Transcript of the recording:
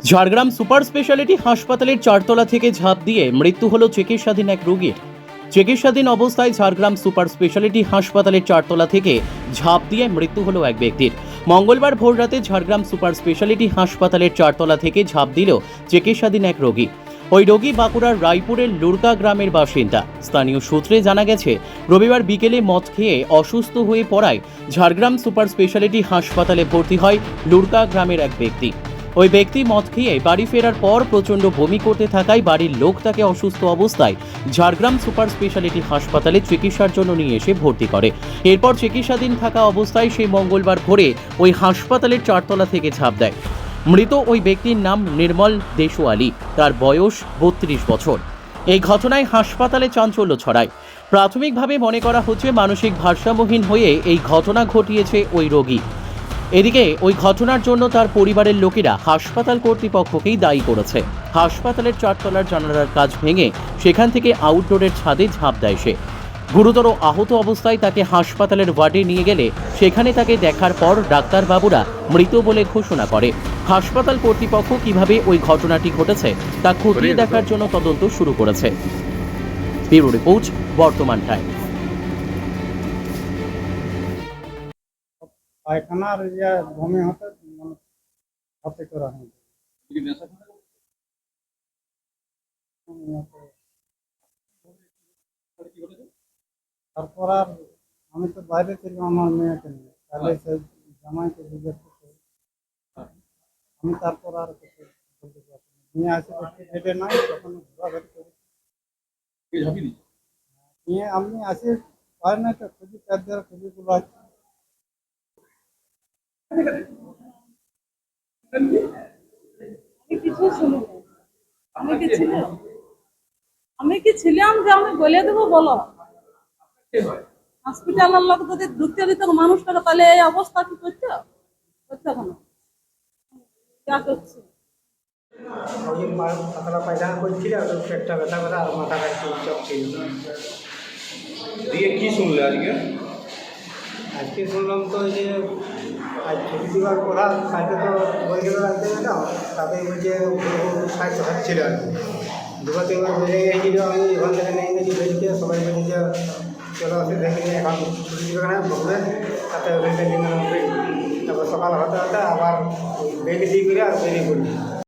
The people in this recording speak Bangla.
ঝাড়গ্রাম সুপার স্পেশালিটি হাসপাতালের চারতলা থেকে ঝাঁপ দিয়ে মৃত্যু হল চিকিৎসাধীন এক রোগীর। চিকিৎসাধীন অবস্থায় ঝাড়গ্রাম সুপার স্পেশালিটি হাসপাতালের চারতলা থেকে ঝাঁপ দিয়ে মৃত্যু হল এক ব্যক্তির। মঙ্গলবার ভোররাতে ঝাড়গ্রাম সুপার স্পেশালিটি হাসপাতালের চারতলা থেকে ঝাঁপ দিল চিকিৎসাধীন এক রোগী। ওই রোগী বাঁকুড়ার রায়পুরের লুরকা গ্রামের বাসিন্দা। স্থানীয় সূত্রে জানা গেছে, রবিবার বিকেলে মদ খেয়ে অসুস্থ হয়ে পড়ায় ঝাড়গ্রাম সুপার স্পেশালিটি হাসপাতালে ভর্তি হয় লুরকা গ্রামের এক ব্যক্তি। ওই ব্যক্তি মদ খেয়ে বাড়ি ফেরার পর প্রচণ্ড বমি করতে থাকায় বাড়ির লোক তাকে অসুস্থ অবস্থায় ঝাড়গ্রাম সুপার স্পেশালিটি হাসপাতালে চিকিৎসার জন্য নিয়ে এসে ভর্তি করে। এরপর চিকিৎসাধীন থাকা অবস্থায় সেই মঙ্গলবার ভোরে ওই হাসপাতালের চারতলা থেকে ঝাঁপ দেয়। মৃত ওই ব্যক্তির নাম নির্মল দেশওয়ালি, তার বয়স 32 বছর। এই ঘটনায় হাসপাতালে চাঞ্চল্য ছড়ায়। প্রাথমিকভাবে মনে করা হচ্ছে মানসিক ভারসাম্যহীন হয়ে এই ঘটনা ঘটিয়েছে ওই রোগী। এদিকে ওই ঘটনার জন্য তার পরিবারের লোকেরা হাসপাতাল কর্তৃপক্ষকেই দায়ী করেছে। হাসপাতালের চারতলার জানালার কাঁচ ভেঙে সেখান থেকে আউটডোরের ছাদে ঝাঁপ দেয় সে। গুরুতর আহত অবস্থায় তাকে হাসপাতালের ওয়ার্ডে নিয়ে গেলে সেখানে তাকে দেখার পর ডাক্তারবাবুরা মৃত বলে ঘোষণা করে। হাসপাতাল কর্তৃপক্ষ কিভাবে ওই ঘটনাটি ঘটেছে তা খতিয়ে দেখার জন্য তদন্ত শুরু করেছে। ব্যুরো রিপোর্ট, বর্তমান টাইম। পায়খানার বমি হতে মানে হাতে করা হয়। তারপর আর আমি তো বাইরে ছিলাম আমার মেয়েকে নিয়ে, তাহলে সে জামাইকে জিজ্ঞেস করতে আমি তারপর আর কিছু বলতে পারছি না। নিয়ে আসে দেখি হেঁটে নাই, তখন ঘোরাঘুরি করি নিয়ে আমি আসি পাই না, তো খুঁজি চারদিকে খুঁজি গুলো আছে। আমি কি ছিলাম যে আমি বলে দেবো? বলো, হসপিটালের লোক যদি ঢুকতে দিত মানুষটাকে, তাহলে এই অবস্থা কি করতে কেন? যা করছে ওই পাতলা পায়খানা করছিল আর পেটটা ব্যথা ব্যথা আর মাথাটা একটু চপ ছিল। দিয়ে কি শুনলে আজকে? আজকে শুনলাম তো যে আজ ছুটি দেওয়ার কথা, কালকে তো বলছিল রাখতে গেলাম, তাতে বলছে স্বাস্থ্য হচ্ছিল আর কি। দুবার তিনবার বেড়ে গিয়েছিল, আমি ওখান থেকে নিয়ে গেছি বেরিয়ে, সবাই বলেছে চলো আসে দেখে নিয়ে এখন ছুটি দেবে না বকবে, তাতে ওখানটা নিয়ে তারপর সকাল হতে হতে আবার বেরিয়ে দিয়ে করে আর বেরিয়ে পড়ি।